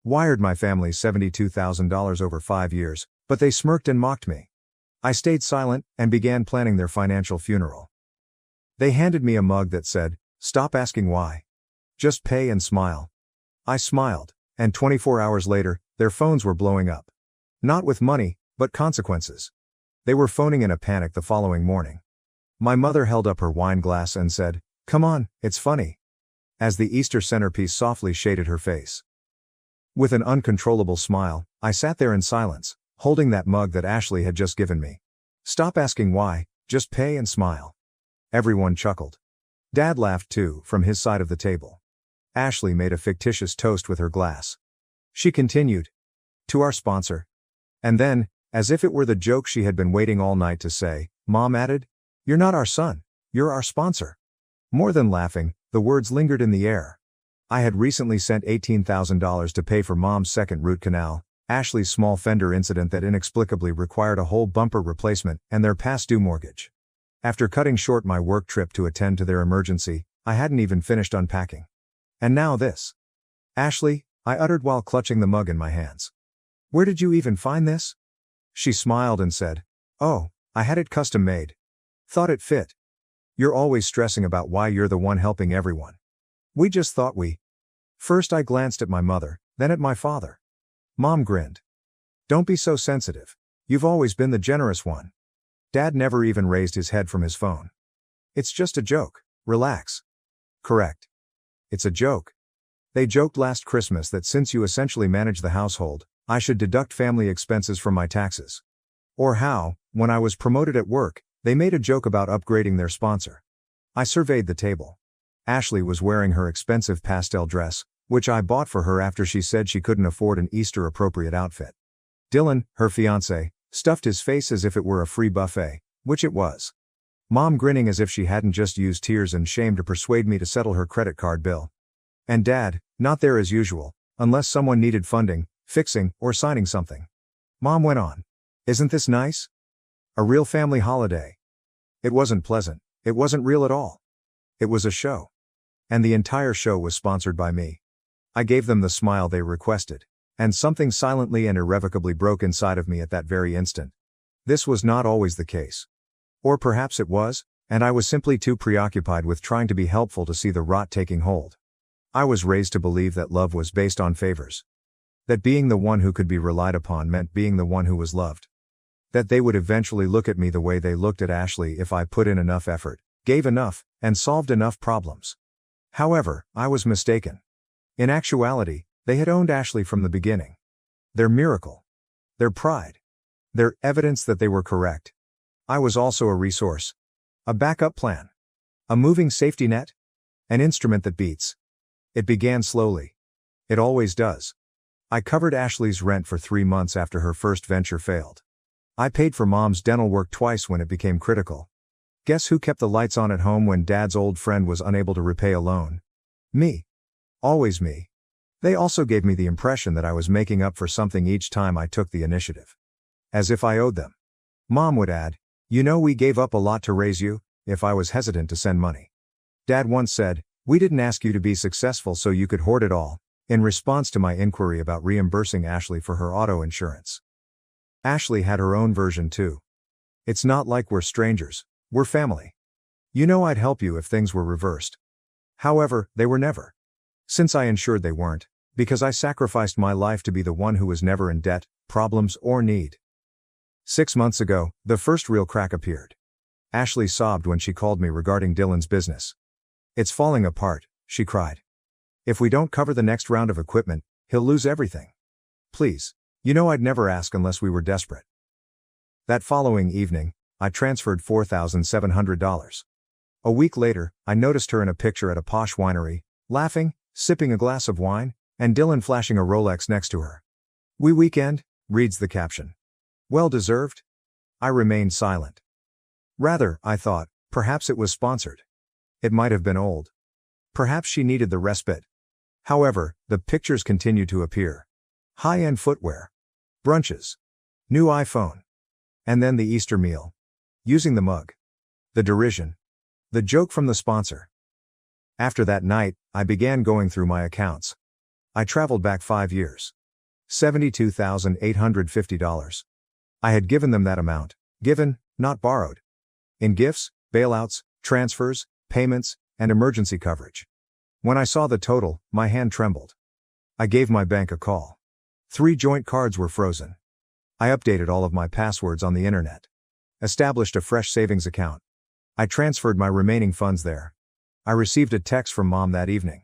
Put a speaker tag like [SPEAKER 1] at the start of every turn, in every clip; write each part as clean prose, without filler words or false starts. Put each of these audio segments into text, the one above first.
[SPEAKER 1] Wired my family $72,000 over 5 years, but they smirked and mocked me. I stayed silent and began planning their financial funeral. They handed me a mug that said, "Stop asking why. Just pay and smile." I smiled, and 24 hours later, their phones were blowing up. Not with money, but consequences. They were phoning in a panic the following morning. My mother held up her wine glass and said, "Come on, it's funny," as the Easter centerpiece softly shaded her face. With an uncontrollable smile, I sat there in silence, holding that mug that Ashley had just given me. Stop asking why, just pay and smile. Everyone chuckled. Dad laughed too, from his side of the table. Ashley made a fictitious toast with her glass. She continued, "To our sponsor." And then, as if it were the joke she had been waiting all night to say, Mom added, "You're not our son, you're our sponsor." More than laughing, the words lingered in the air. I had recently sent $18,000 to pay for Mom's second root canal, Ashley's small fender incident that inexplicably required a whole bumper replacement, and their past due mortgage. After cutting short my work trip to attend to their emergency, I hadn't even finished unpacking. And now this. "Ashley," I uttered while clutching the mug in my hands. "Where did you even find this?" She smiled and said, "Oh, I had it custom made. Thought it fit. You're always stressing about why you're the one helping everyone. We just thought we..." First I glanced at my mother, then at my father. Mom grinned. "Don't be so sensitive. You've always been the generous one." Dad never even raised his head from his phone. "It's just a joke. Relax." "Correct. It's a joke. They joked last Christmas that since you essentially manage the household, I should deduct family expenses from my taxes. Or how, when I was promoted at work, they made a joke about upgrading their sponsor." I surveyed the table. Ashley was wearing her expensive pastel dress, which I bought for her after she said she couldn't afford an Easter-appropriate outfit. Dylan, her fiancé, stuffed his face as if it were a free buffet, which it was. Mom grinning as if she hadn't just used tears and shame to persuade me to settle her credit card bill. And Dad, not there as usual, unless someone needed funding, fixing, or signing something. Mom went on. "Isn't this nice? A real family holiday." It wasn't pleasant. It wasn't real at all. It was a show. And the entire show was sponsored by me. I gave them the smile they requested. And something silently and irrevocably broke inside of me at that very instant. This was not always the case. Or perhaps it was, and I was simply too preoccupied with trying to be helpful to see the rot taking hold. I was raised to believe that love was based on favors. That being the one who could be relied upon meant being the one who was loved. That they would eventually look at me the way they looked at Ashley if I put in enough effort, gave enough, and solved enough problems. However, I was mistaken. In actuality, they had owned Ashley from the beginning. Their miracle. Their pride. Their evidence that they were correct. I was also a resource. A backup plan. A moving safety net. An instrument that beats. It began slowly. It always does. I covered Ashley's rent for 3 months after her first venture failed. I paid for Mom's dental work twice when it became critical. Guess who kept the lights on at home when Dad's old friend was unable to repay a loan? Me. Always me. They also gave me the impression that I was making up for something each time I took the initiative. As if I owed them. Mom would add, "You know we gave up a lot to raise you," if I was hesitant to send money. Dad once said, "We didn't ask you to be successful so you could hoard it all," in response to my inquiry about reimbursing Ashley for her auto insurance. Ashley had her own version too. "It's not like we're strangers, we're family. You know I'd help you if things were reversed." However, they were never. Since I ensured they weren't, because I sacrificed my life to be the one who was never in debt, problems, or need. 6 months ago, the first real crack appeared. Ashley sobbed when she called me regarding Dylan's business. "It's falling apart," she cried. "If we don't cover the next round of equipment, he'll lose everything. Please. You know I'd never ask unless we were desperate." That following evening, I transferred $4,700. A week later, I noticed her in a picture at a posh winery, laughing, sipping a glass of wine, and Dylan flashing a Rolex next to her. "We weekend," reads the caption. Well deserved? I remained silent. Rather, I thought, perhaps it was sponsored. It might have been old. Perhaps she needed the respite. However, the pictures continued to appear. High-end footwear. Brunches. New iPhone. And then the Easter meal. Using the mug. The derision. The joke from the sponsor. After that night, I began going through my accounts. I traveled back 5 years. $72,850. I had given them that amount. Given, not borrowed. In gifts, bailouts, transfers, payments, and emergency coverage. When I saw the total, my hand trembled. I gave my bank a call. 3 joint cards were frozen. I updated all of my passwords on the internet. Established a fresh savings account. I transferred my remaining funds there. I received a text from Mom that evening.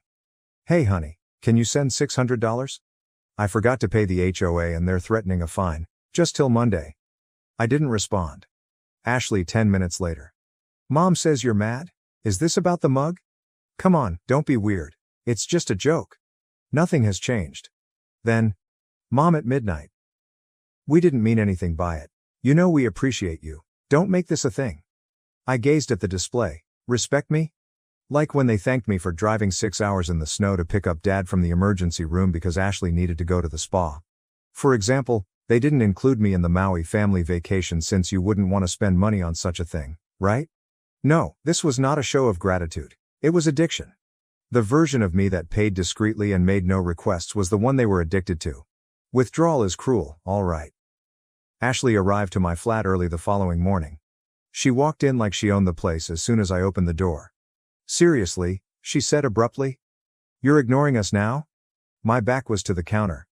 [SPEAKER 1] "Hey honey, can you send $600? I forgot to pay the HOA and they're threatening a fine, just till Monday." I didn't respond. Ashley 10 minutes later. "Mom says you're mad? Is this about the mug? Come on, don't be weird. It's just a joke. Nothing has changed." Then, "Mom at midnight. We didn't mean anything by it. You know we appreciate you. Don't make this a thing." I gazed at the display. Respect me? Like when they thanked me for driving 6 hours in the snow to pick up Dad from the emergency room because Ashley needed to go to the spa. For example, they didn't include me in the Maui family vacation since you wouldn't want to spend money on such a thing, right? No, this was not a show of gratitude. It was addiction. The version of me that paid discreetly and made no requests was the one they were addicted to. Withdrawal is cruel, all right. Ashley arrived to my flat early the following morning. She walked in like she owned the place as soon as I opened the door. "Seriously," she said abruptly. "You're ignoring us now?" My back was to the counter.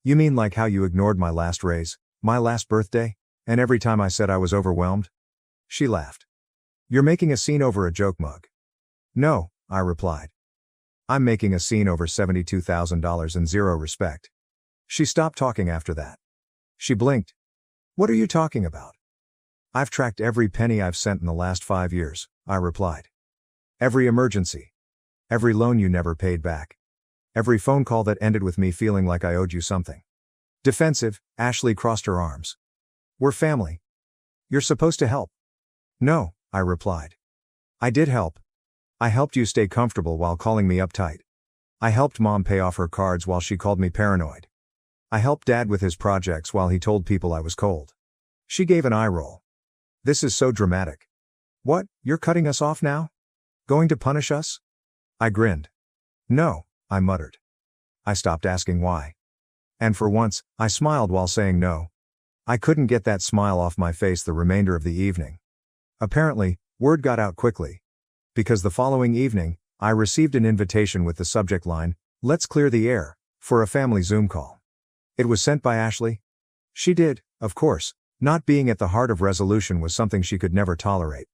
[SPEAKER 1] "You mean like how you ignored my last raise, my last birthday, and every time I said I was overwhelmed?" She laughed. "You're making a scene over a joke mug." "No," I replied. "I'm making a scene over $72,000 and zero respect." She stopped talking after that. She blinked. "What are you talking about?" "I've tracked every penny I've sent in the last 5 years," I replied. "Every emergency. Every loan you never paid back. Every phone call that ended with me feeling like I owed you something." Defensive, Ashley crossed her arms. "We're family. You're supposed to help." "No," I replied. "I did help. I helped you stay comfortable while calling me uptight. I helped Mom pay off her cards while she called me paranoid. I helped Dad with his projects while he told people I was cold." She gave an eye roll. "This is so dramatic. What, you're cutting us off now? Going to punish us?" I grinned. "No," I muttered. I stopped asking why. And for once, I smiled while saying no. I couldn't get that smile off my face the remainder of the evening. Apparently, word got out quickly. Because the following evening, I received an invitation with the subject line, "Let's clear the air," for a family Zoom call. It was sent by Ashley. She did, of course. Not being at the heart of resolution was something she could never tolerate.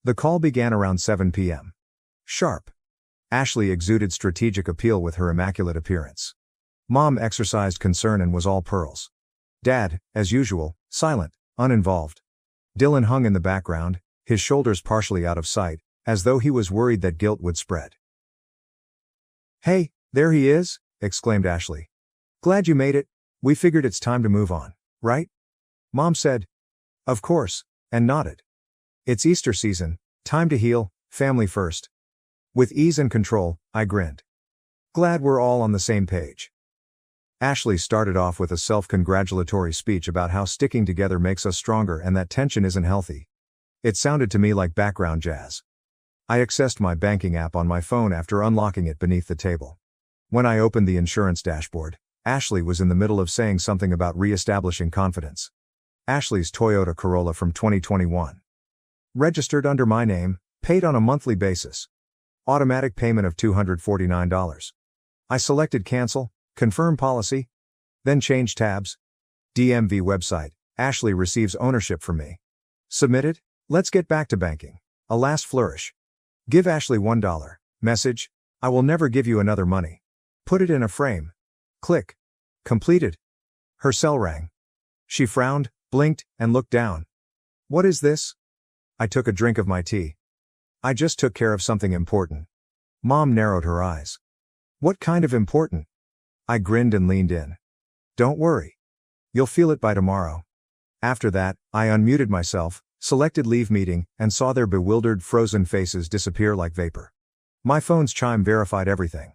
[SPEAKER 1] The call began around 7 p.m. Sharp. Ashley exuded strategic appeal with her immaculate appearance. Mom exercised concern and was all pearls. Dad, as usual, silent, uninvolved. Dylan hung in the background, his shoulders partially out of sight, as though he was worried that guilt would spread. "Hey, there he is," exclaimed Ashley. "Glad you made it. We figured it's time to move on, right?" Mom said, "Of course," and nodded. "It's Easter season, time to heal, family first." With ease and control, I grinned. Glad we're all on the same page. Ashley started off with a self-congratulatory speech about how sticking together makes us stronger and that tension isn't healthy. It sounded to me like background jazz. I accessed my banking app on my phone after unlocking it beneath the table. When I opened the insurance dashboard, Ashley was in the middle of saying something about re-establishing confidence. Ashley's Toyota Corolla from 2021. Registered under my name, paid on a monthly basis. Automatic payment of $249. I selected cancel, confirm policy, then change tabs. DMV website, Ashley receives ownership from me. Submitted, let's get back to banking. A last flourish. Give Ashley $1. Message, I will never give you another money. Put it in a frame. Click. Completed. Her cell rang. She frowned, blinked, and looked down. What is this? I took a drink of my tea. I just took care of something important. Mom narrowed her eyes. What kind of important? I grinned and leaned in. Don't worry. You'll feel it by tomorrow. After that, I unmuted myself, selected leave meeting, and saw their bewildered, frozen faces disappear like vapor. My phone's chime verified everything.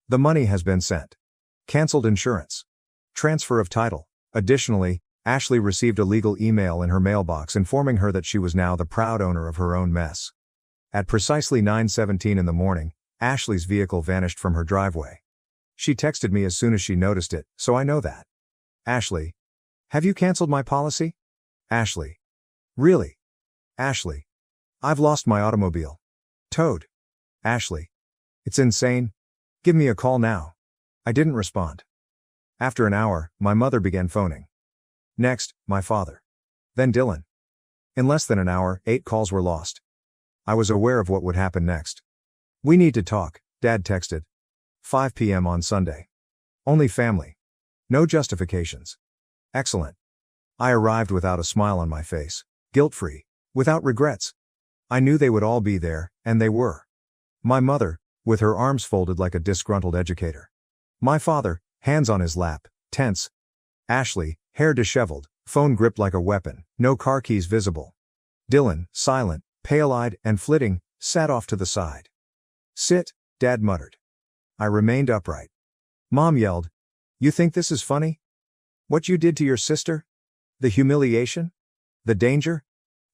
[SPEAKER 1] The money has been sent. Cancelled insurance. Transfer of title. Additionally, Ashley received a legal email in her mailbox informing her that she was now the proud owner of her own mess. At precisely 9:17 in the morning, Ashley's vehicle vanished from her driveway. She texted me as soon as she noticed it, so I know that. Ashley. Have you canceled my policy? Ashley. Really? Ashley. I've lost my automobile. Towed. Ashley. It's insane. Give me a call now. I didn't respond. After an hour, my mother began phoning. Next, my father. Then Dylan. In less than an hour, 8 calls were lost. I was aware of what would happen next. We need to talk, Dad texted. 5 p.m. on Sunday. Only family. No justifications. Excellent. I arrived without a smile on my face, guilt-free, without regrets. I knew they would all be there, and they were. My mother, with her arms folded like a disgruntled educator. My father, hands on his lap, tense. Ashley, hair disheveled, phone gripped like a weapon, no car keys visible. Dylan, silent, pale-eyed, and flitting, sat off to the side. Sit, Dad muttered. I remained upright. Mom yelled, You think this is funny? What you did to your sister? The humiliation? The danger?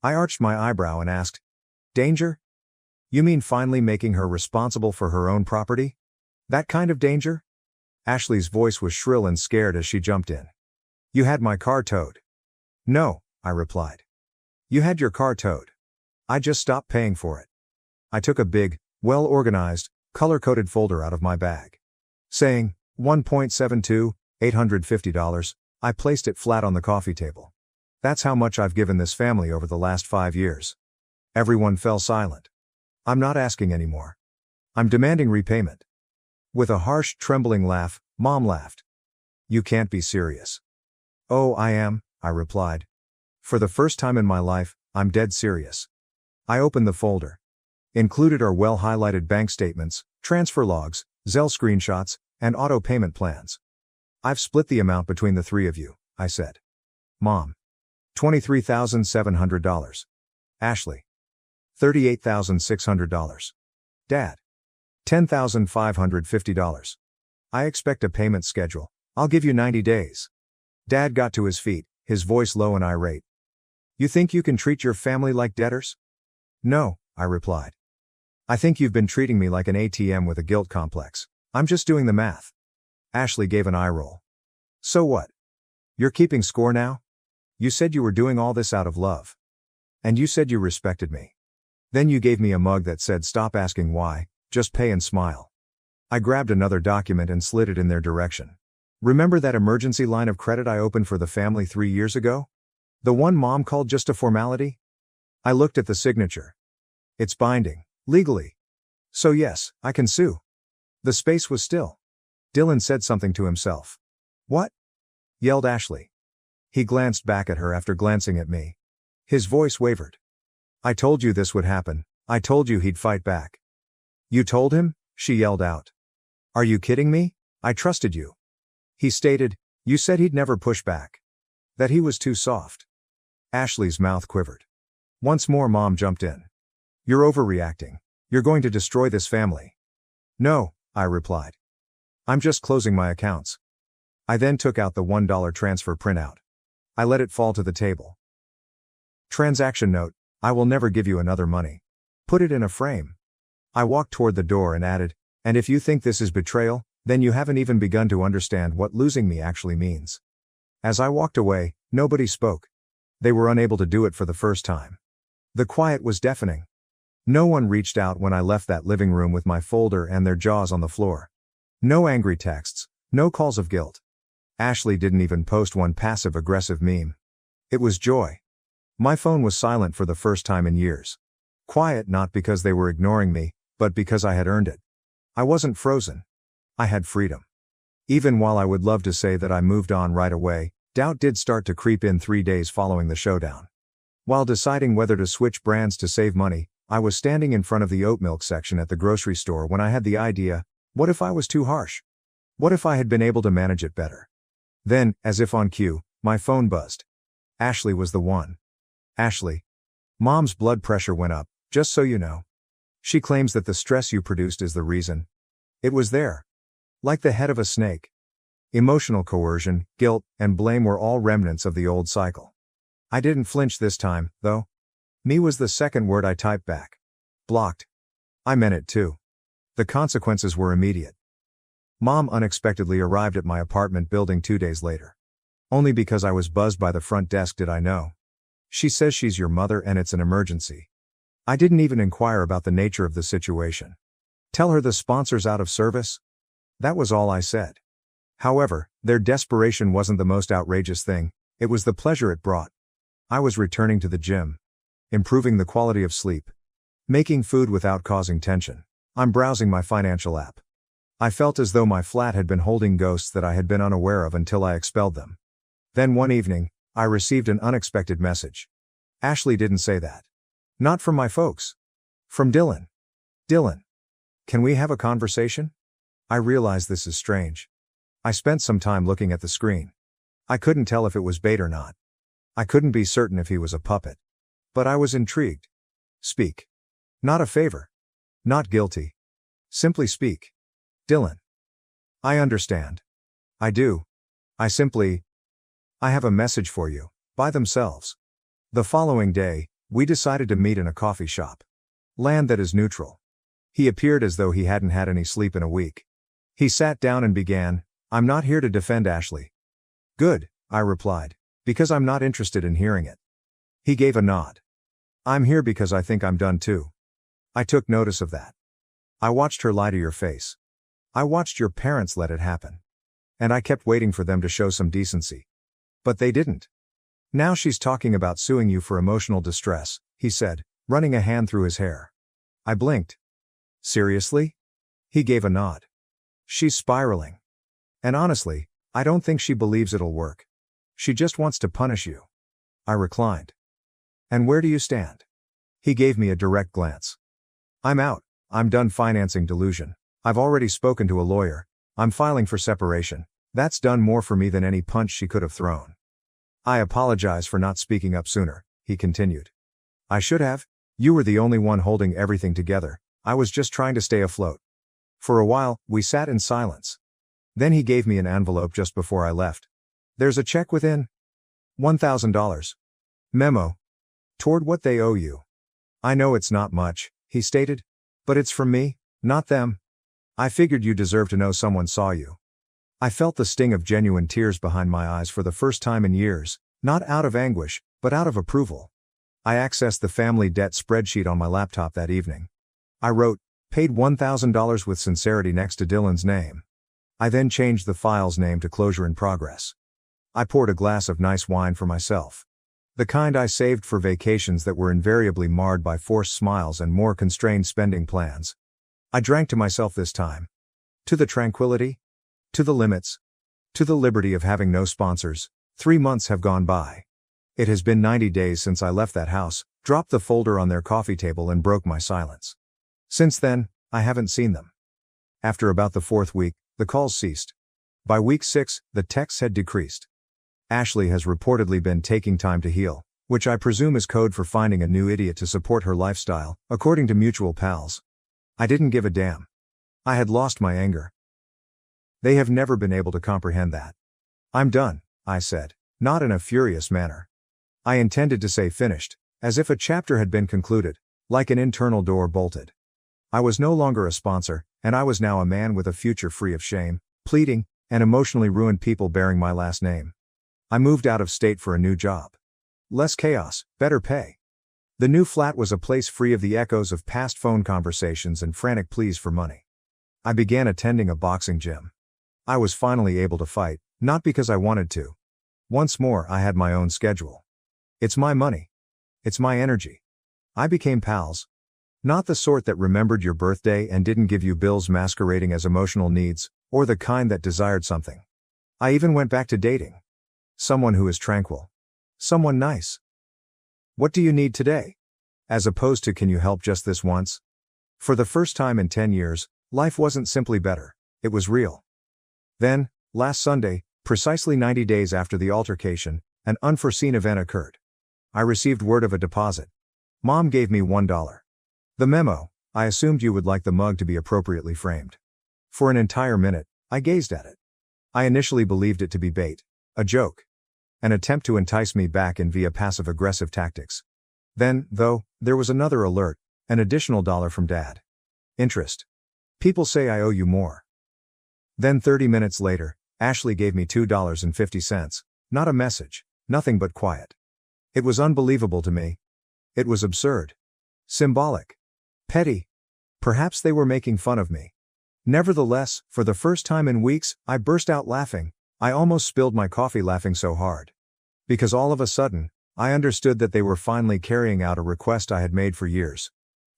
[SPEAKER 1] I arched my eyebrow and asked, Danger? You mean finally making her responsible for her own property? That kind of danger? Ashley's voice was shrill and scared as she jumped in. You had my car towed. No, I replied. You had your car towed. I just stopped paying for it. I took a big, well-organized, color-coded folder out of my bag. Saying, 1.72, $850, I placed it flat on the coffee table. That's how much I've given this family over the last 5 years. Everyone fell silent. I'm not asking anymore. I'm demanding repayment. With a harsh, trembling laugh, Mom laughed. You can't be serious. Oh, I am, I replied. For the first time in my life, I'm dead serious. I opened the folder. Included are well-highlighted bank statements, transfer logs, Zelle screenshots, and auto payment plans. I've split the amount between the 3 of you, I said. Mom. $23,700. Ashley. $38,600. Dad. $10,550. I expect a payment schedule. I'll give you 90 days. Dad got to his feet, his voice low and irate. You think you can treat your family like debtors? No, I replied. I think you've been treating me like an ATM with a guilt complex. I'm just doing the math. Ashley gave an eye roll. So what? You're keeping score now? You said you were doing all this out of love. And you said you respected me. Then you gave me a mug that said stop asking why, just pay and smile. I grabbed another document and slid it in their direction. Remember that emergency line of credit I opened for the family 3 years ago? The one Mom called just a formality? I looked at the signature. It's binding, legally. So yes, I can sue. The space was still. Dylan said something to himself. What? Yelled Ashley. He glanced back at her after glancing at me. His voice wavered. I told you this would happen. I told you he'd fight back. You told him? She yelled out. Are you kidding me? I trusted you. He stated, you said he'd never push back. That he was too soft. Ashley's mouth quivered. Once more Mom jumped in. You're overreacting. You're going to destroy this family. No, I replied. I'm just closing my accounts. I then took out the $1 transfer printout. I let it fall to the table. Transaction note, I will never give you another money. Put it in a frame. I walked toward the door and added, and if you think this is betrayal, then you haven't even begun to understand what losing me actually means. As I walked away, nobody spoke. They were unable to do it for the first time. The quiet was deafening. No one reached out when I left that living room with my folder and their jaws on the floor. No angry texts, no calls of guilt. Ashley didn't even post one passive-aggressive meme. It was joy. My phone was silent for the first time in years. Quiet not because they were ignoring me, but because I had earned it. I wasn't frozen. I had freedom. Even while I would love to say that I moved on right away, doubt did start to creep in 3 days following the showdown. While deciding whether to switch brands to save money, I was standing in front of the oat milk section at the grocery store when I had the idea, what if I was too harsh? What if I had been able to manage it better? Then, as if on cue, my phone buzzed. Ashley was the one. Ashley. Mom's blood pressure went up, just so you know. She claims that the stress you produced is the reason. It was there. Like the head of a snake. Emotional coercion, guilt, and blame were all remnants of the old cycle. I didn't flinch this time, though. Me was the second word I typed back. Blocked. I meant it too. The consequences were immediate. Mom unexpectedly arrived at my apartment building 2 days later. Only because I was buzzed by the front desk did I know. She says she's your mother and it's an emergency. I didn't even inquire about the nature of the situation. Tell her the sponsor's out of service? That was all I said. However, their desperation wasn't the most outrageous thing, it was the pleasure it brought. I was returning to the gym. Improving the quality of sleep. Making food without causing tension. I'm browsing my financial app. I felt as though my flat had been holding ghosts that I had been unaware of until I expelled them. Then one evening, I received an unexpected message. Ashley didn't say that. Not from my folks. From Dylan. Dylan. Can we have a conversation? I realize this is strange. I spent some time looking at the screen. I couldn't tell if it was bait or not. I couldn't be certain if he was a puppet. But I was intrigued. Speak. Not a favor. Not guilty. Simply speak. Dylan. I understand. I do. I have a message for you, by themselves. The following day, we decided to meet in a coffee shop. Land that is neutral. He appeared as though he hadn't had any sleep in a week. He sat down and began, I'm not here to defend Ashley. Good, I replied, because I'm not interested in hearing it. He gave a nod. I'm here because I think I'm done too. I took notice of that. I watched her lie to your face. I watched your parents let it happen. And I kept waiting for them to show some decency. But they didn't. Now she's talking about suing you for emotional distress, he said, running a hand through his hair. I blinked. Seriously? He gave a nod. She's spiraling. And honestly, I don't think she believes it'll work. She just wants to punish you. I reclined. And where do you stand? He gave me a direct glance. I'm out. I'm done financing delusion. I've already spoken to a lawyer. I'm filing for separation. That's done more for me than any punch she could have thrown. I apologize for not speaking up sooner, he continued. I should have. You were the only one holding everything together. I was just trying to stay afloat. For a while, we sat in silence. Then he gave me an envelope just before I left. There's a check within. $1,000. Memo. Toward what they owe you. I know it's not much, he stated. But it's from me, not them. I figured you deserve to know someone saw you. I felt the sting of genuine tears behind my eyes for the first time in years, not out of anguish, but out of approval. I accessed the family debt spreadsheet on my laptop that evening. I wrote, paid $1,000 with sincerity next to Dylan's name. I then changed the file's name to closure in progress. I poured a glass of nice wine for myself. The kind I saved for vacations that were invariably marred by forced smiles and more constrained spending plans. I drank to myself this time. To the tranquility. To the limits. To the liberty of having no sponsors. 3 months have gone by. It has been 90 days since I left that house, dropped the folder on their coffee table and broke my silence. Since then, I haven't seen them. After about the 4th week, the calls ceased. By week 6, the texts had decreased. Ashley has reportedly been taking time to heal, which I presume is code for finding a new idiot to support her lifestyle, according to mutual pals. I didn't give a damn. I had lost my anger. They have never been able to comprehend that. I'm done, I said, not in a furious manner. I intended to say finished, as if a chapter had been concluded, like an internal door bolted. I was no longer a sponsor, and I was now a man with a future free of shame, pleading, and emotionally ruined people bearing my last name. I moved out of state for a new job. Less chaos, better pay. The new flat was a place free of the echoes of past phone conversations and frantic pleas for money. I began attending a boxing gym. I was finally able to fight, not because I wanted to. Once more, I had my own schedule. It's my money. It's my energy. I became pals. Not the sort that remembered your birthday and didn't give you bills masquerading as emotional needs, or the kind that desired something. I even went back to dating. Someone who is tranquil. Someone nice. What do you need today? As opposed to can you help just this once? For the first time in 10 years, life wasn't simply better, it was real. Then, last Sunday, precisely 90 days after the altercation, an unforeseen event occurred. I received word of a deposit. Mom gave me $1. The memo, I assumed you would like the mug to be appropriately framed. For an entire minute, I gazed at it. I initially believed it to be bait, a joke. An attempt to entice me back in via passive-aggressive tactics. Then, though, there was another alert, an additional $1 from Dad. Interest. People say I owe you more. Then 30 minutes later, Ashley gave me $2.50. Not a message, nothing but quiet. It was unbelievable to me. It was absurd. Symbolic. Petty. Perhaps they were making fun of me. Nevertheless, for the first time in weeks, I burst out laughing. I almost spilled my coffee laughing so hard. Because all of a sudden, I understood that they were finally carrying out a request I had made for years.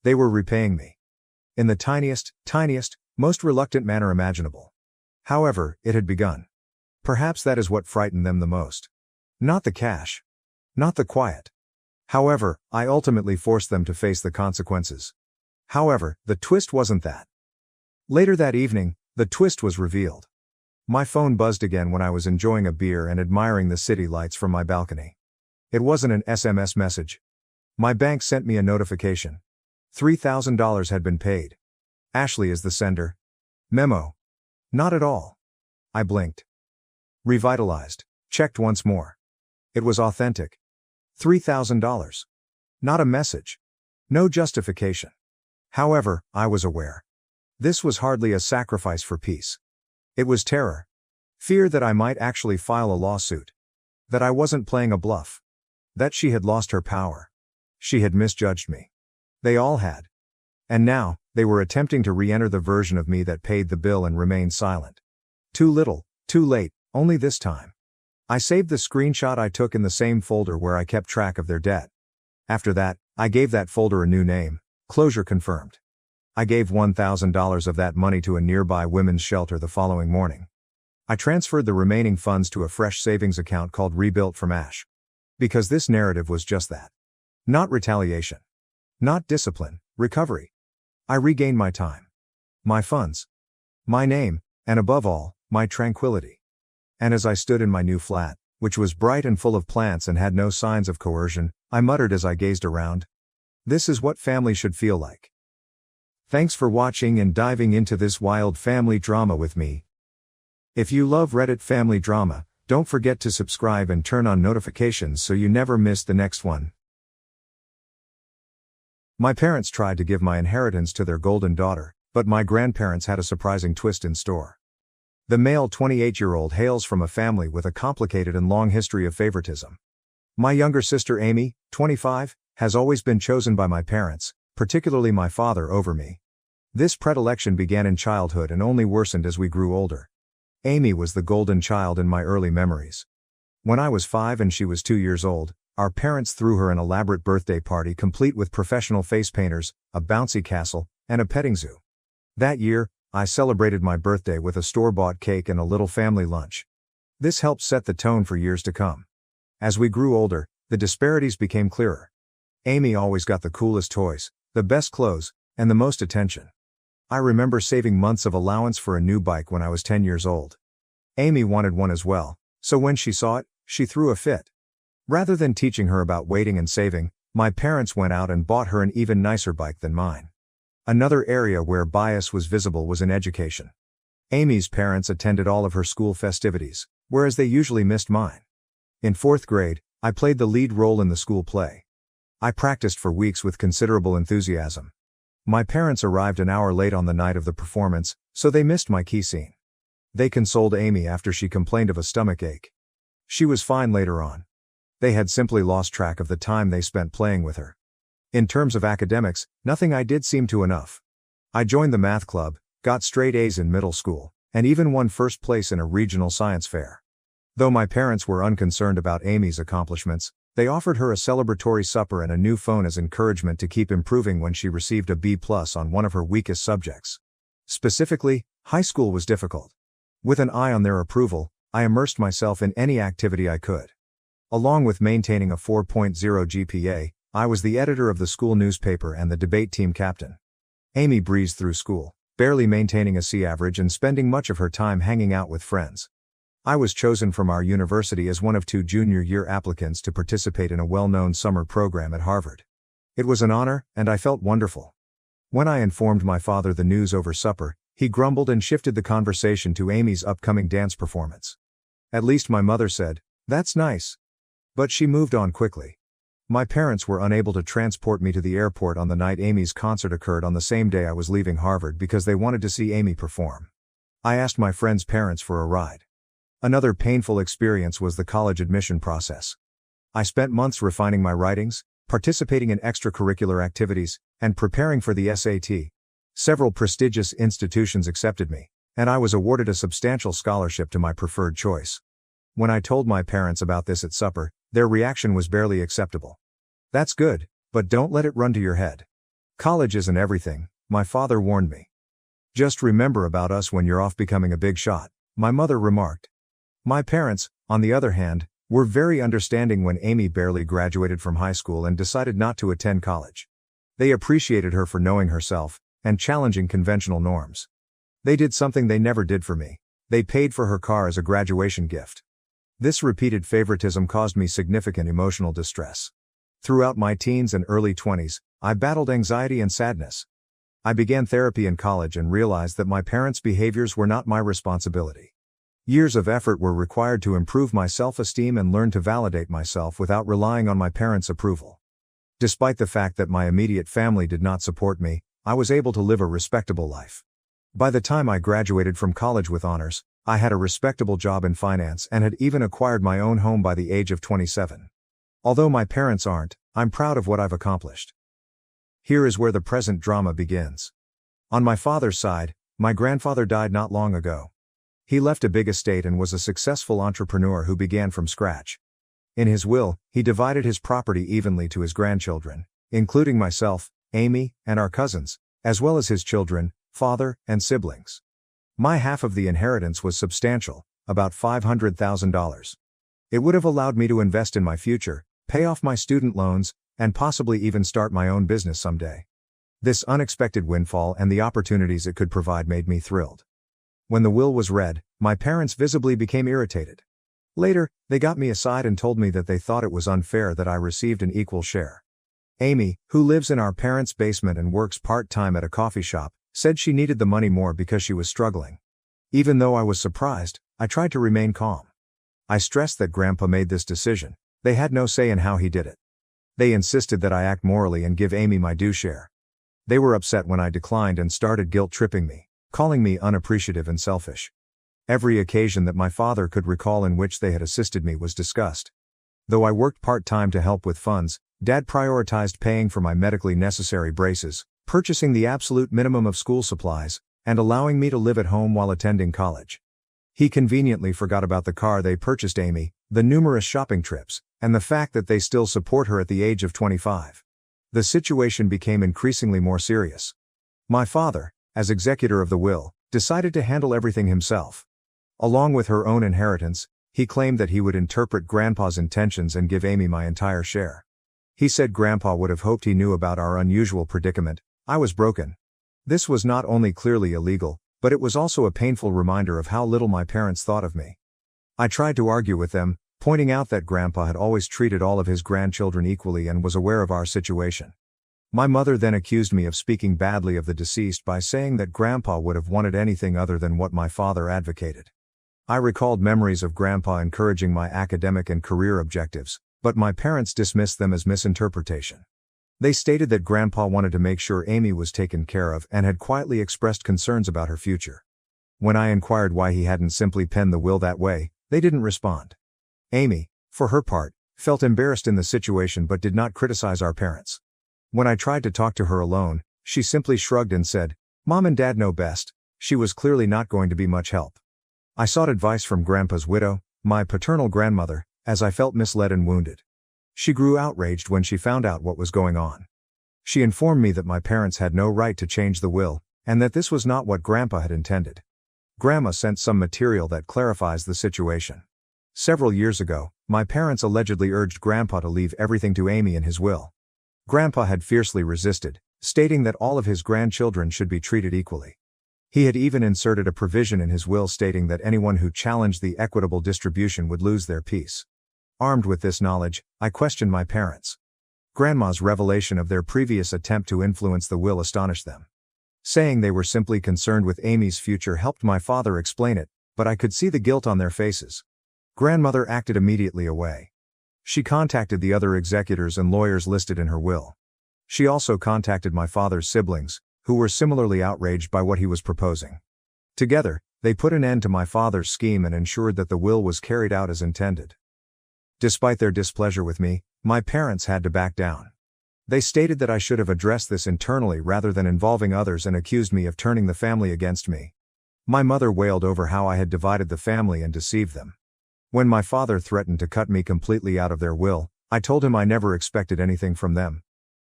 [SPEAKER 1] They were repaying me. In the tiniest, most reluctant manner imaginable. However, it had begun. Perhaps that is what frightened them the most. Not the cash. Not the quiet. However, I ultimately forced them to face the consequences. However, the twist wasn't that. Later that evening, the twist was revealed. My phone buzzed again when I was enjoying a beer and admiring the city lights from my balcony. It wasn't an SMS message. My bank sent me a notification. $3,000 had been paid. Ashley is the sender. Memo. Not at all. I blinked. Revitalized. Checked once more. It was authentic. $3,000. Not a message. No justification. However, I was aware. This was hardly a sacrifice for peace. It was terror. Fear that I might actually file a lawsuit. That I wasn't playing a bluff. That she had lost her power. She had misjudged me. They all had. And now, they were attempting to re-enter the version of me that paid the bill and remained silent. Too little, too late, only this time. I saved the screenshot I took in the same folder where I kept track of their debt. After that, I gave that folder a new name, Closure Confirmed. I gave $1,000 of that money to a nearby women's shelter the following morning. I transferred the remaining funds to a fresh savings account called Rebuilt from Ash. Because this narrative was just that. Not retaliation. Not discipline, recovery. I regained my time. My funds. My name, and above all, my tranquility. And as I stood in my new flat, which was bright and full of plants and had no signs of coercion, I muttered as I gazed around. This is what family should feel like. Thanks for watching and diving into this wild family drama with me. If you love Reddit family drama, don't forget to subscribe and turn on notifications so you never miss the next one. My parents tried to give my inheritance to their golden daughter, but my grandparents had a surprising twist in store. The male 28-year-old hails from a family with a complicated and long history of favoritism. My younger sister Amy, 25, has always been chosen by my parents, particularly my father, over me. This predilection began in childhood and only worsened as we grew older. Amy was the golden child in my early memories. When I was 5 and she was 2 years old, our parents threw her an elaborate birthday party complete with professional face painters, a bouncy castle, and a petting zoo. That year, I celebrated my birthday with a store-bought cake and a little family lunch. This helped set the tone for years to come. As we grew older, the disparities became clearer. Amy always got the coolest toys, the best clothes, and the most attention. I remember saving months of allowance for a new bike when I was 10 years old. Amy wanted one as well, so when she saw it, she threw a fit. Rather than teaching her about waiting and saving, my parents went out and bought her an even nicer bike than mine. Another area where bias was visible was in education. Amy's parents attended all of her school festivities, whereas they usually missed mine. In 4th grade, I played the lead role in the school play. I practiced for weeks with considerable enthusiasm. My parents arrived an hour late on the night of the performance, so they missed my key scene. They consoled Amy after she complained of a stomach ache. She was fine later on. They had simply lost track of the time they spent playing with her. In terms of academics, nothing I did seemed to enough. I joined the math club, got straight A's in middle school, and even won first place in a regional science fair. Though my parents were unconcerned about Amy's accomplishments, they offered her a celebratory supper and a new phone as encouragement to keep improving when she received a B+ on one of her weakest subjects. Specifically, high school was difficult. With an eye on their approval, I immersed myself in any activity I could. Along with maintaining a 4.0 GPA, I was the editor of the school newspaper and the debate team captain. Amy breezed through school, barely maintaining a C average and spending much of her time hanging out with friends. I was chosen from our university as one of 2 junior-year applicants to participate in a well-known summer program at Harvard. It was an honor, and I felt wonderful. When I informed my father the news over supper, he grumbled and shifted the conversation to Amy's upcoming dance performance. At least my mother said, "That's nice." But she moved on quickly. My parents were unable to transport me to the airport on the night Amy's concert occurred on the same day I was leaving Harvard because they wanted to see Amy perform. I asked my friend's parents for a ride. Another painful experience was the college admission process. I spent months refining my writings, participating in extracurricular activities, and preparing for the SAT. Several prestigious institutions accepted me, and I was awarded a substantial scholarship to my preferred choice. When I told my parents about this at supper, their reaction was barely acceptable. "That's good, but don't let it run to your head. College isn't everything," my father warned me. "Just remember about us when you're off becoming a big shot," my mother remarked. My parents, on the other hand, were very understanding when Amy barely graduated from high school and decided not to attend college. They appreciated her for knowing herself and challenging conventional norms. They did something they never did for me. They paid for her car as a graduation gift. This repeated favoritism caused me significant emotional distress. Throughout my teens and early 20s, I battled anxiety and sadness. I began therapy in college and realized that my parents' behaviors were not my responsibility. Years of effort were required to improve my self-esteem and learn to validate myself without relying on my parents' approval. Despite the fact that my immediate family did not support me, I was able to live a respectable life. By the time I graduated from college with honors, I had a respectable job in finance and had even acquired my own home by the age of 27. Although my parents aren't, I'm proud of what I've accomplished. Here is where the present drama begins. On my father's side, my grandfather died not long ago. He left a big estate and was a successful entrepreneur who began from scratch. In his will, he divided his property evenly to his grandchildren, including myself, Amy, and our cousins, as well as his children, father, and siblings. My half of the inheritance was substantial, about $500,000. It would have allowed me to invest in my future, pay off my student loans, and possibly even start my own business someday. This unexpected windfall and the opportunities it could provide made me thrilled. When the will was read, my parents visibly became irritated. Later, they got me aside and told me that they thought it was unfair that I received an equal share. Amy, who lives in our parents' basement and works part-time at a coffee shop, said she needed the money more because she was struggling. Even though I was surprised, I tried to remain calm. I stressed that Grandpa made this decision. They had no say in how he did it. They insisted that I act morally and give Amy my due share. They were upset when I declined and started guilt-tripping me, calling me unappreciative and selfish. Every occasion that my father could recall in which they had assisted me was discussed. Though I worked part-time to help with funds, Dad prioritized paying for my medically necessary braces, purchasing the absolute minimum of school supplies, and allowing me to live at home while attending college. He conveniently forgot about the car they purchased Amy, the numerous shopping trips, and the fact that they still support her at the age of 25. The situation became increasingly more serious. My father, as executor of the will, decided to handle everything himself. Along with her own inheritance, he claimed that he would interpret Grandpa's intentions and give Amy my entire share. He said Grandpa would have hoped he knew about our unusual predicament. I was broken. This was not only clearly illegal, but it was also a painful reminder of how little my parents thought of me. I tried to argue with them, pointing out that Grandpa had always treated all of his grandchildren equally and was aware of our situation. My mother then accused me of speaking badly of the deceased by saying that Grandpa would have wanted anything other than what my father advocated. I recalled memories of Grandpa encouraging my academic and career objectives, but my parents dismissed them as misinterpretation. They stated that Grandpa wanted to make sure Amy was taken care of and had quietly expressed concerns about her future. When I inquired why he hadn't simply penned the will that way, they didn't respond. Amy, for her part, felt embarrassed in the situation but did not criticize our parents. When I tried to talk to her alone, she simply shrugged and said, "Mom and Dad know best." She was clearly not going to be much help. I sought advice from Grandpa's widow, my paternal grandmother, as I felt misled and wounded. She grew outraged when she found out what was going on. She informed me that my parents had no right to change the will, and that this was not what Grandpa had intended. Grandma sent some material that clarifies the situation. Several years ago, my parents allegedly urged Grandpa to leave everything to Amy in his will. Grandpa had fiercely resisted, stating that all of his grandchildren should be treated equally. He had even inserted a provision in his will stating that anyone who challenged the equitable distribution would lose their peace. Armed with this knowledge, I questioned my parents. Grandma's revelation of their previous attempt to influence the will astonished them. Saying they were simply concerned with Amy's future helped my father explain it, but I could see the guilt on their faces. Grandmother acted immediately away. She contacted the other executors and lawyers listed in her will. She also contacted my father's siblings, who were similarly outraged by what he was proposing. Together, They put an end to my father's scheme and ensured that the will was carried out as intended. Despite their displeasure with me, my parents had to back down. They stated that I should have addressed this internally rather than involving others and accused me of turning the family against me. My mother wailed over how I had divided the family and deceived them. When my father threatened to cut me completely out of their will, I told him I never expected anything from them.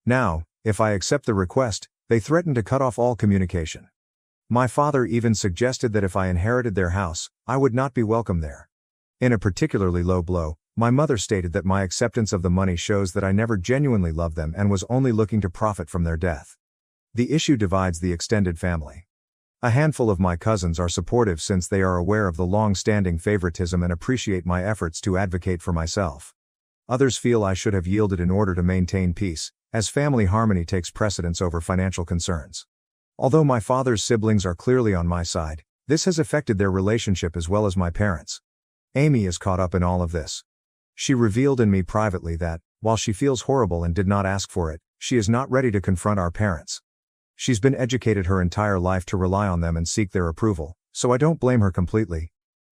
[SPEAKER 1] Now, if I accept the request, they threatened to cut off all communication. My father even suggested that if I inherited their house, I would not be welcome there. In a particularly low blow, my mother stated that my acceptance of the money shows that I never genuinely loved them and was only looking to profit from their death. The issue divides the extended family. A handful of my cousins are supportive since they are aware of the long-standing favoritism and appreciate my efforts to advocate for myself. Others feel I should have yielded in order to maintain peace, as family harmony takes precedence over financial concerns. Although my father's siblings are clearly on my side, this has affected their relationship as well as my parents. Amy is caught up in all of this. She revealed in me privately that, while she feels horrible and did not ask for it, she is not ready to confront our parents. She's been educated her entire life to rely on them and seek their approval, so I don't blame her completely.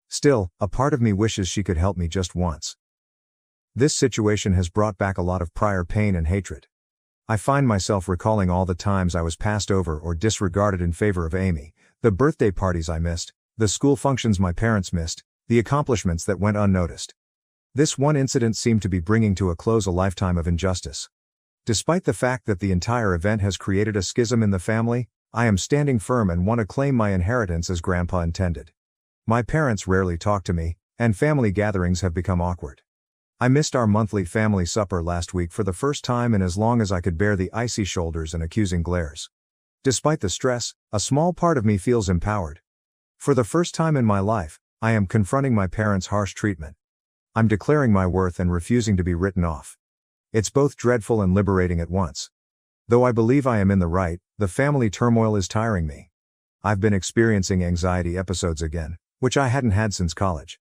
[SPEAKER 1] Still, a part of me wishes she could help me just once. This situation has brought back a lot of prior pain and hatred. I find myself recalling all the times I was passed over or disregarded in favor of Amy, the birthday parties I missed, the school functions my parents missed, the accomplishments that went unnoticed. This one incident seemed to be bringing to a close a lifetime of injustice. Despite the fact that the entire event has created a schism in the family, I am standing firm and want to claim my inheritance as Grandpa intended. My parents rarely talk to me, and family gatherings have become awkward. I missed our monthly family supper last week for the first time in as long as I could bear the icy shoulders and accusing glares. Despite the stress, a small part of me feels empowered. For the first time in my life, I am confronting my parents' harsh treatment. I'm declaring my worth and refusing to be written off. It's both dreadful and liberating at once. Though I believe I am in the right, the family turmoil is tiring me. I've been experiencing anxiety episodes again, which I hadn't had since college.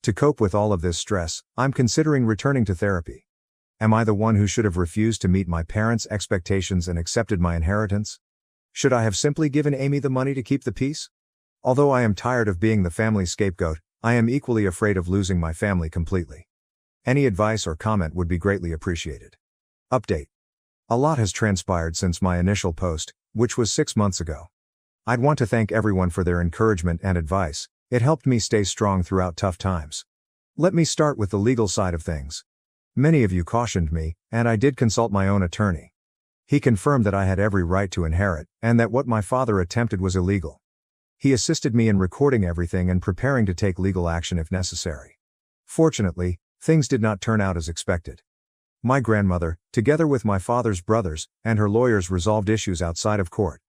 [SPEAKER 1] To cope with all of this stress, I'm considering returning to therapy. Am I the one who should have refused to meet my parents' expectations and accepted my inheritance? Should I have simply given Amy the money to keep the peace? Although I am tired of being the family scapegoat, I am equally afraid of losing my family completely. Any advice or comment would be greatly appreciated. Update. A lot has transpired since my initial post, which was 6 months ago. I'd want to thank everyone for their encouragement and advice. It helped me stay strong throughout tough times. Let me start with the legal side of things. Many of you cautioned me, and I did consult my own attorney. He confirmed that I had every right to inherit, and that what my father attempted was illegal. He assisted me in recording everything and preparing to take legal action if necessary. Fortunately, things did not turn out as expected. My grandmother, together with my father's brothers, and her lawyers resolved issues outside of court.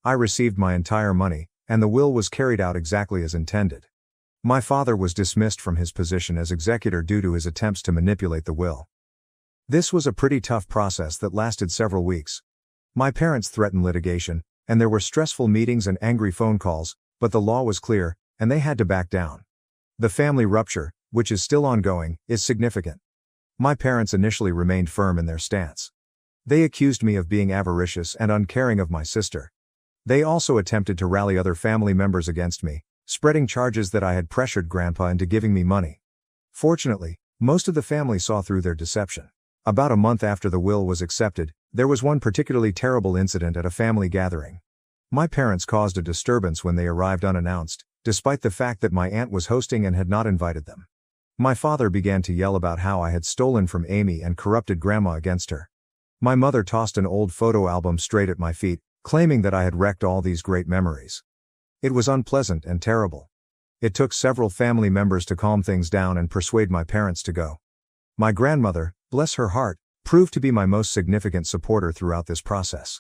[SPEAKER 1] I received my entire money, and the will was carried out exactly as intended. My father was dismissed from his position as executor due to his attempts to manipulate the will. This was a pretty tough process that lasted several weeks. My parents threatened litigation, and there were stressful meetings and angry phone calls, but the law was clear, and they had to back down. The family rupture, which is still ongoing, is significant. My parents initially remained firm in their stance. They accused me of being avaricious and uncaring of my sister. They also attempted to rally other family members against me, spreading charges that I had pressured Grandpa into giving me money. Fortunately, most of the family saw through their deception. About a month after the will was accepted, there was one particularly terrible incident at a family gathering. My parents caused a disturbance when they arrived unannounced, despite the fact that my aunt was hosting and had not invited them. My father began to yell about how I had stolen from Amy and corrupted Grandma against her. My mother tossed an old photo album straight at my feet, claiming that I had wrecked all these great memories. It was unpleasant and terrible. It took several family members to calm things down and persuade my parents to go. My grandmother, bless her heart, proved to be my most significant supporter throughout this process.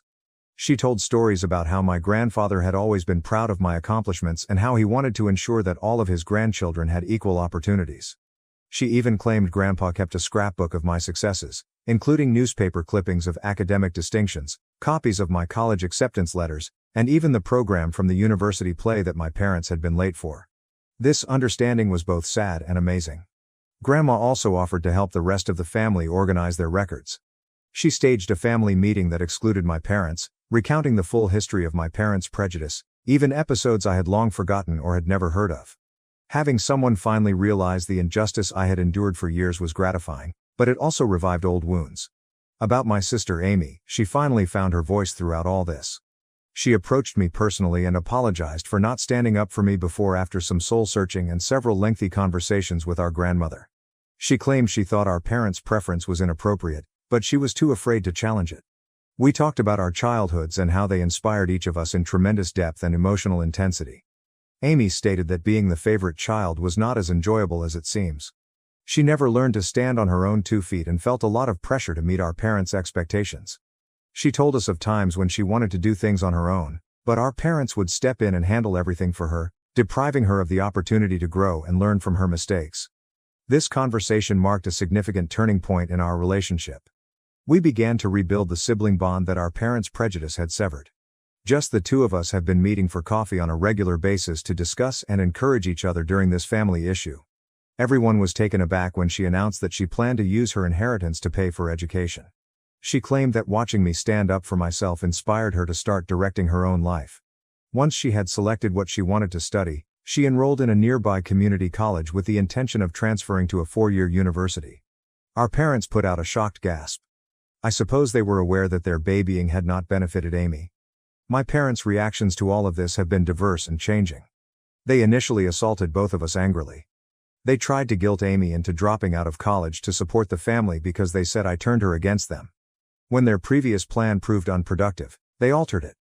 [SPEAKER 1] She told stories about how my grandfather had always been proud of my accomplishments and how he wanted to ensure that all of his grandchildren had equal opportunities. She even claimed Grandpa kept a scrapbook of my successes, including newspaper clippings of academic distinctions, copies of my college acceptance letters, and even the program from the university play that my parents had been late for. This understanding was both sad and amazing. Grandma also offered to help the rest of the family organize their records. She staged a family meeting that excluded my parents, recounting the full history of my parents' prejudice, Even episodes I had long forgotten or had never heard of. Having someone finally realize the injustice I had endured for years was gratifying, but it also revived old wounds. About my sister Amy, she finally found her voice throughout all this. She approached me personally and apologized for not standing up for me before after some soul-searching and several lengthy conversations with our grandmother. She claimed she thought our parents' preference was inappropriate, but she was too afraid to challenge it. We talked about our childhoods and how they inspired each of us in tremendous depth and emotional intensity. Amy stated that being the favorite child was not as enjoyable as it seems. She never learned to stand on her own 2 feet and felt a lot of pressure to meet our parents' expectations. She told us of times when she wanted to do things on her own, but our parents would step in and handle everything for her, depriving her of the opportunity to grow and learn from her mistakes. This conversation marked a significant turning point in our relationship. We began to rebuild the sibling bond that our parents' prejudice had severed. Just the two of us have been meeting for coffee on a regular basis to discuss and encourage each other during this family issue. Everyone was taken aback when she announced that she planned to use her inheritance to pay for education. She claimed that watching me stand up for myself inspired her to start directing her own life. Once she had selected what she wanted to study, she enrolled in a nearby community college with the intention of transferring to a 4-year university. Our parents put out a shocked gasp. I suppose they were aware that their babying had not benefited Amy. My parents' reactions to all of this have been diverse and changing. They initially assaulted both of us angrily. They tried to guilt Amy into dropping out of college to support the family because they said I turned her against them. When their previous plan proved unproductive, they altered it.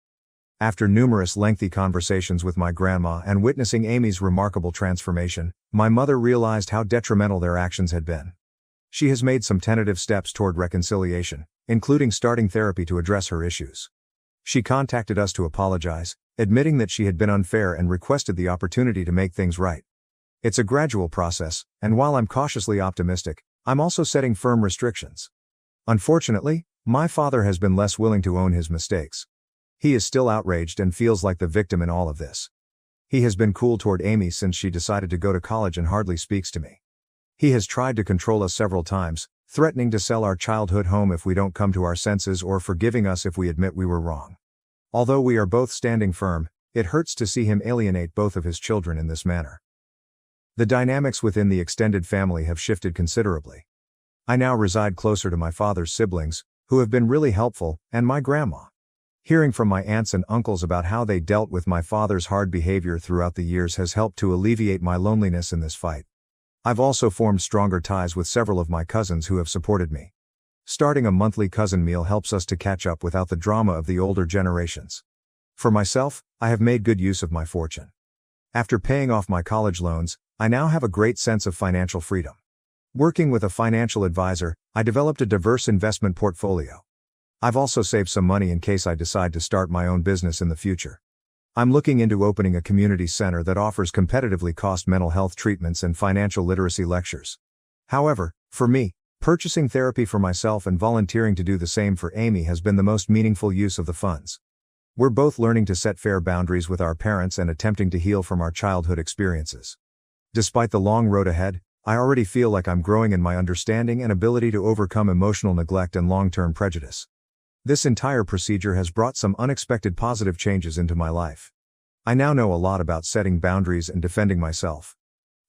[SPEAKER 1] After numerous lengthy conversations with my grandma and witnessing Amy's remarkable transformation, my mother realized how detrimental their actions had been. She has made some tentative steps toward reconciliation, including starting therapy to address her issues. She contacted us to apologize, admitting that she had been unfair and requested the opportunity to make things right. It's a gradual process, and while I'm cautiously optimistic, I'm also setting firm restrictions. Unfortunately, my father has been less willing to own his mistakes. He is still outraged and feels like the victim in all of this. He has been cool toward Amy since she decided to go to college and hardly speaks to me. He has tried to control us several times, threatening to sell our childhood home if we don't come to our senses or forgiving us if we admit we were wrong. Although we are both standing firm, it hurts to see him alienate both of his children in this manner. The dynamics within the extended family have shifted considerably. I now reside closer to my father's siblings, who have been really helpful, and my grandma. Hearing from my aunts and uncles about how they dealt with my father's hard behavior throughout the years has helped to alleviate my loneliness in this fight. I've also formed stronger ties with several of my cousins who have supported me. Starting a monthly cousin meal helps us to catch up without the drama of the older generations. For myself, I have made good use of my fortune. After paying off my college loans, I now have a great sense of financial freedom. Working with a financial advisor, I developed a diverse investment portfolio. I've also saved some money in case I decide to start my own business in the future. I'm looking into opening a community center that offers competitively cost mental health treatments and financial literacy lectures. However, for me, purchasing therapy for myself and volunteering to do the same for Amy has been the most meaningful use of the funds. We're both learning to set fair boundaries with our parents and attempting to heal from our childhood experiences. Despite the long road ahead, I already feel like I'm growing in my understanding and ability to overcome emotional neglect and long-term prejudice. This entire procedure has brought some unexpected positive changes into my life. I now know a lot about setting boundaries and defending myself.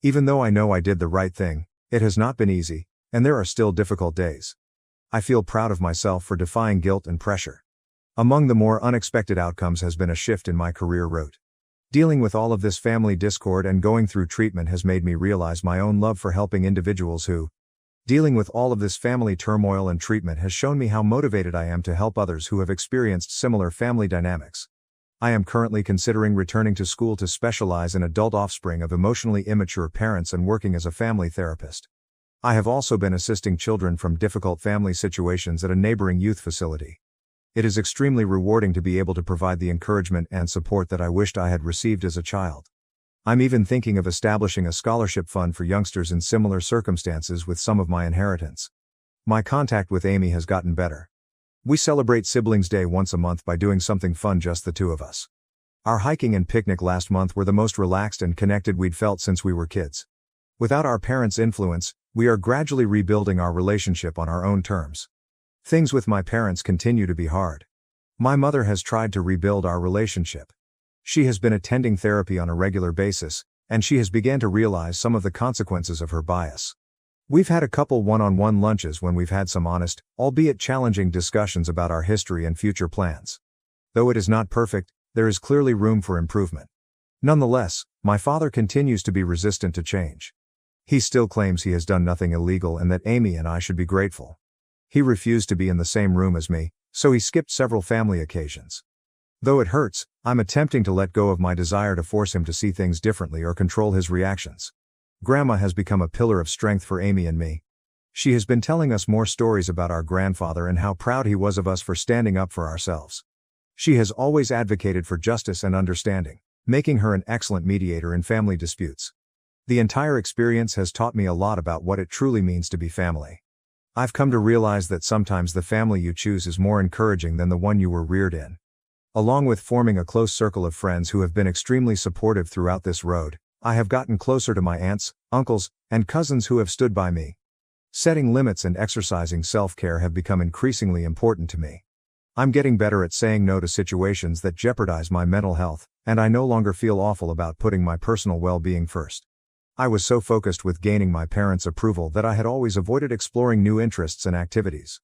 [SPEAKER 1] Even though I know I did the right thing, it has not been easy, and there are still difficult days. I feel proud of myself for defying guilt and pressure. Among the more unexpected outcomes has been a shift in my career route. Dealing with all of this family discord and going through treatment has made me realize my own love for helping individuals who, dealing with all of this family turmoil and treatment has shown me how motivated I am to help others who have experienced similar family dynamics. I am currently considering returning to school to specialize in adult offspring of emotionally immature parents and working as a family therapist. I have also been assisting children from difficult family situations at a neighboring youth facility. It is extremely rewarding to be able to provide the encouragement and support that I wished I had received as a child. I'm even thinking of establishing a scholarship fund for youngsters in similar circumstances with some of my inheritance. My contact with Amy has gotten better. We celebrate Siblings Day once a month by doing something fun just the two of us. Our hiking and picnic last month were the most relaxed and connected we'd felt since we were kids. Without our parents' influence, we are gradually rebuilding our relationship on our own terms. Things with my parents continue to be hard. My mother has tried to rebuild our relationship. She has been attending therapy on a regular basis, and she has began to realize some of the consequences of her bias. We've had a couple one-on-one lunches when we've had some honest, albeit challenging discussions about our history and future plans. Though it is not perfect, there is clearly room for improvement. Nonetheless, my father continues to be resistant to change. He still claims he has done nothing illegal and that Amy and I should be grateful. He refused to be in the same room as me, so he skipped several family occasions. Though it hurts, I'm attempting to let go of my desire to force him to see things differently or control his reactions. Grandma has become a pillar of strength for Amy and me. She has been telling us more stories about our grandfather and how proud he was of us for standing up for ourselves. She has always advocated for justice and understanding, making her an excellent mediator in family disputes. The entire experience has taught me a lot about what it truly means to be family. I've come to realize that sometimes the family you choose is more encouraging than the one you were reared in. Along with forming a close circle of friends who have been extremely supportive throughout this road, I have gotten closer to my aunts, uncles, and cousins who have stood by me. Setting limits and exercising self-care have become increasingly important to me. I'm getting better at saying no to situations that jeopardize my mental health, and I no longer feel awful about putting my personal well-being first. I was so focused with gaining my parents' approval that I had always avoided exploring new interests and activities.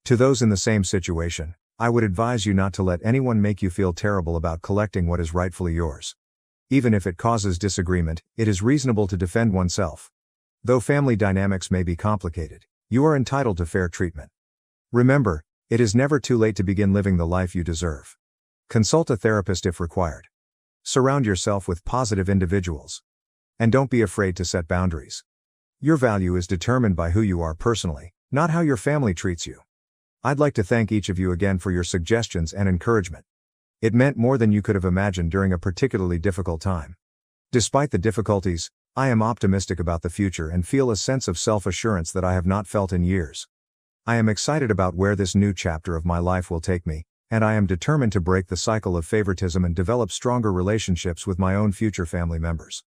[SPEAKER 1] To those in the same situation, I would advise you not to let anyone make you feel terrible about collecting what is rightfully yours. Even if it causes disagreement, it is reasonable to defend oneself. Though family dynamics may be complicated, you are entitled to fair treatment. Remember, it is never too late to begin living the life you deserve. Consult a therapist if required. Surround yourself with positive individuals. And don't be afraid to set boundaries. Your value is determined by who you are personally, not how your family treats you. I'd like to thank each of you again for your suggestions and encouragement. It meant more than you could have imagined during a particularly difficult time. Despite the difficulties, I am optimistic about the future and feel a sense of self-assurance that I have not felt in years. I am excited about where this new chapter of my life will take me, and I am determined to break the cycle of favoritism and develop stronger relationships with my own future family members.